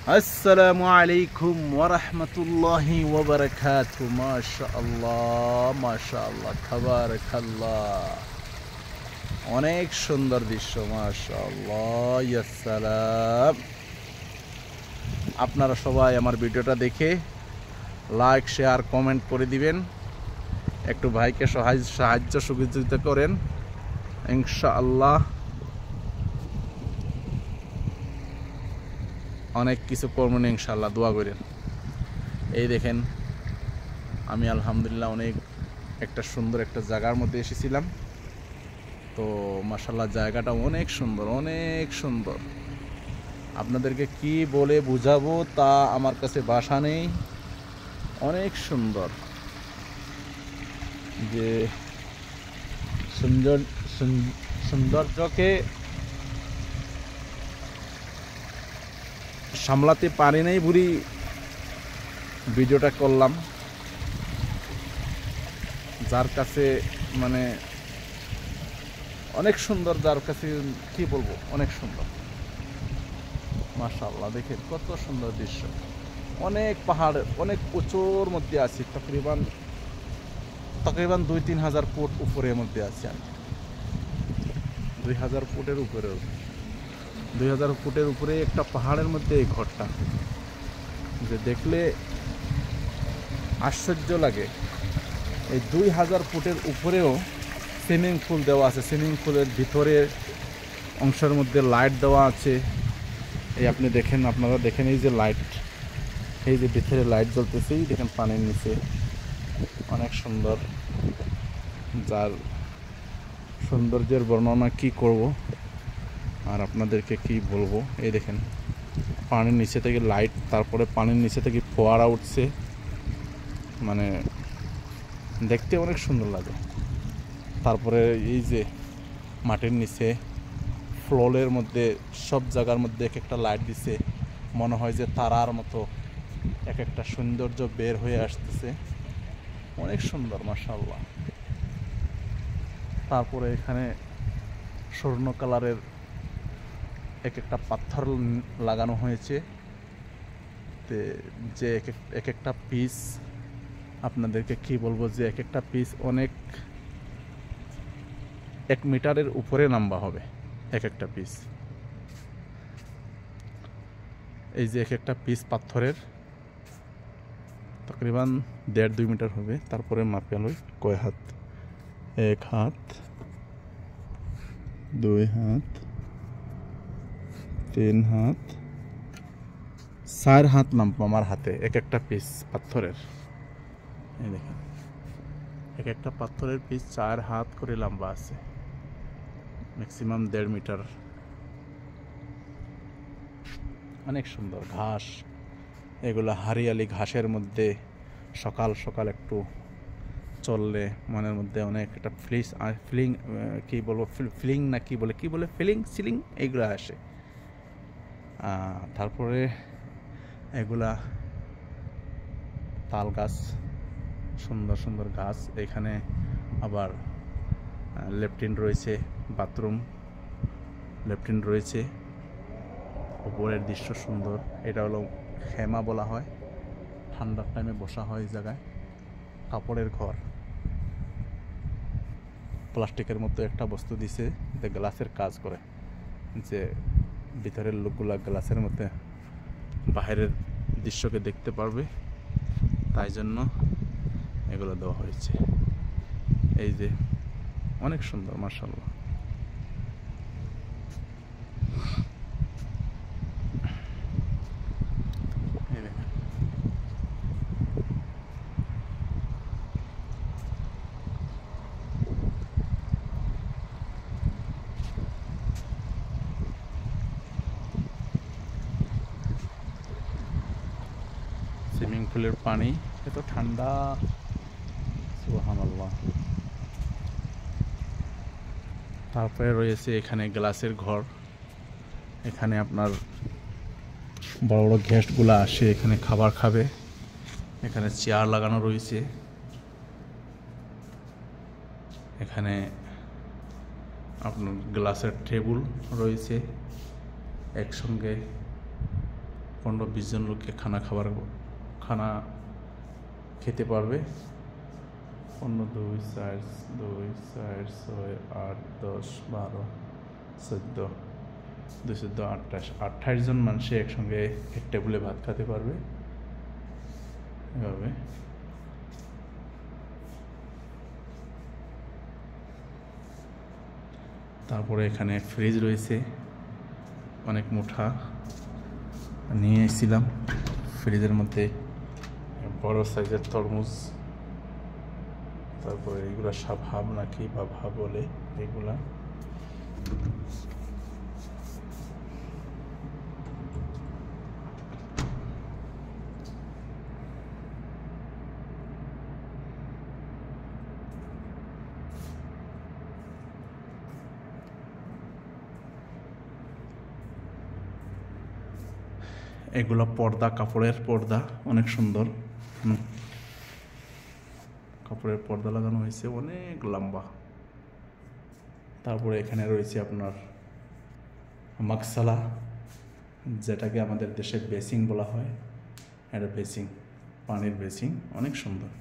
আসসালামু আলাইকুম ওয়া রাহমাতুল্লাহি ওয়া বারাকাতুহু। মাশাআল্লাহ মাশাআল্লাহ তাবারাকাল্লাহ, অনেক সুন্দর দৃশ্য। মাশাআল্লাহ, ইয়া সালাম। আপনারা সবাই আমার ভিডিওটা দেখে লাইক শেয়ার কমেন্ট করে দিবেন, একটু ভাইকে সাহায্য সহযোগিতা করেন ইনশাআল্লাহ। অনেক কিছু করবেন ইনশাআল্লাহ, দোয়া করেন। এই দেখেন, আমি আলহামদুলিল্লাহ অনেক একটা সুন্দর একটা জায়গার মধ্যে এসেছিলাম। তো মাশাআল্লাহ জায়গাটা অনেক সুন্দর, অনেক সুন্দর। আপনাদেরকে কি বলে বুঝাবো তা আমার কাছে ভাষা নেই। অনেক সুন্দর, যে সৌন্দর্যকে সামলাতে পারি নাই বুড়ি ভিডিওটা করলাম। যার কাছে মানে অনেক সুন্দর, যার কাছে কি বলবো, অনেক সুন্দর। মাশাআল্লাহ দেখেন কত সুন্দর দৃশ্য। অনেক পাহাড়, অনেক উঁচুর মধ্যে আছি। তকরিবান 2-3 হাজার ফুট উপরের মধ্যে আছি আমি। 2000 ফুটের উপরে, 2000 ফুটের উপরে একটা পাহাড়ের মধ্যে এই ঘরটা, যে দেখলে আশ্চর্য লাগে। এই 2000 ফুটের উপরেও সুইমিং পুল দেওয়া আছে। সুইমিং পুলের ভিতরের অংশের মধ্যে লাইট দেওয়া আছে। এই আপনি দেখেন, আপনারা দেখেন, এই যে লাইট, এই যে ভিতরে লাইট জ্বলতেছে, এই দেখেন পানির নিচে। অনেক সুন্দর, যার সৌন্দর্যের বর্ণনা কি করব আর আপনাদেরকে কি বলবো। এই দেখেন পানির নিচে থেকে লাইট, তারপরে পানির নিচে থেকে ফোয়ারা উঠছে, মানে দেখতে অনেক সুন্দর লাগে। তারপরে এই যে মাটির নিচে ফ্লোরের মধ্যে সব জায়গার মধ্যে এক একটা লাইট দিছে, মনে হয় যে তারার মতো এক একটা সৌন্দর্য বের হয়ে আসতেছে। অনেক সুন্দর মাশাআল্লাহ। তারপরে এখানে স্বর্ণ কালারের এক একটা পাথর লাগানো হয়েছে, যে এক একটা পিস, আপনাদেরকে কি বলবো, যে এক একটা পিস অনেক 1 মিটারের উপরে লম্বা হবে এক একটা পিস। এই যে এক একটা পিস পাথরের তকরিবান 1.5-2 মিটার হবে। তারপরে মাপে লই কয় হাত, 1 হাত, 2 হাত, 3 হাত, 4 হাত লম্বা আমার হাতে এক একটা পিস পাথরের। এই দেখেন এক একটা পাথরের পিস 4 হাত করে লম্বা আছে, ম্যাক্সিমাম 1.5 মিটার। অনেক সুন্দর ঘাস, এগুলো হারিয়ালি ঘাসের মধ্যে সকাল সকাল একটু চললে মনের মধ্যে অনেক একটা ফিলিং, কি বলবো, ফিলিং না কি বলে ফিলিং এইগুলো আসে। তারপরে এগুলা তাল গাছ, সুন্দর সুন্দর গাছ। এখানে আবার ল্যাট্রিন রয়েছে, বাথরুম, ল্যাট্রিন রয়েছে। উপরের দৃশ্য সুন্দর। এটা হলো খেমা বলা হয়, ঠান্ডার টাইমে বসা হয় এই জায়গায়। কাপড়ের ঘর, প্লাস্টিকের মতো একটা বস্তু দিছে, যে গ্লাসের কাজ করে, যে ভিতরের লোকগুলা গ্লাসের মধ্যে বাইরের দৃশ্যকে দেখতে পারবে, তাই জন্য এগুলো দেওয়া হয়েছে। এই যে অনেক সুন্দর মাশাআল্লাহ। সুইমিং পুলের পানি এত ঠান্ডা, সুবহানাল্লাহ। তারপরে রয়েছে এখানে গ্লাসের ঘর। এখানে আপনার বড় বড় গেস্টগুলো আসে, এখানে খাবার খাবে। এখানে চেয়ার লাগানো রয়েছে, এখানে আপনার গ্লাসের টেবিল রয়েছে, একসঙ্গে 15-20 জন লোককে খানা খেতে পারবে। 15, 2, 4, 2, 4, 6, 8, 10, 12, 14, 2, 14, 28 জন মানুষ একসঙ্গে এক টেবিলে ভাত খেতে পারবে এভাবে। তারপরে এখানে ফ্রিজ রয়েছে, অনেক মোটা নিয়ে এসেছিলাম। ফ্রিজের মধ্যে বড় সাইজের তরমুজ, তারপরে এগুলা ভাব নাকি বা ভাব বলে এগুলা। এগুলো পর্দা, কাপড়ের পর্দা, অনেক সুন্দর। কাপড়ের পর্দা লাগানো হয়েছে, অনেক লম্বা। তারপরে এখানে রয়েছে আপনার মাকসালা, যেটাকে আমাদের দেশে বেসিং বলা হয়। এটা বেসিং, পানির বেসিং, অনেক সুন্দর।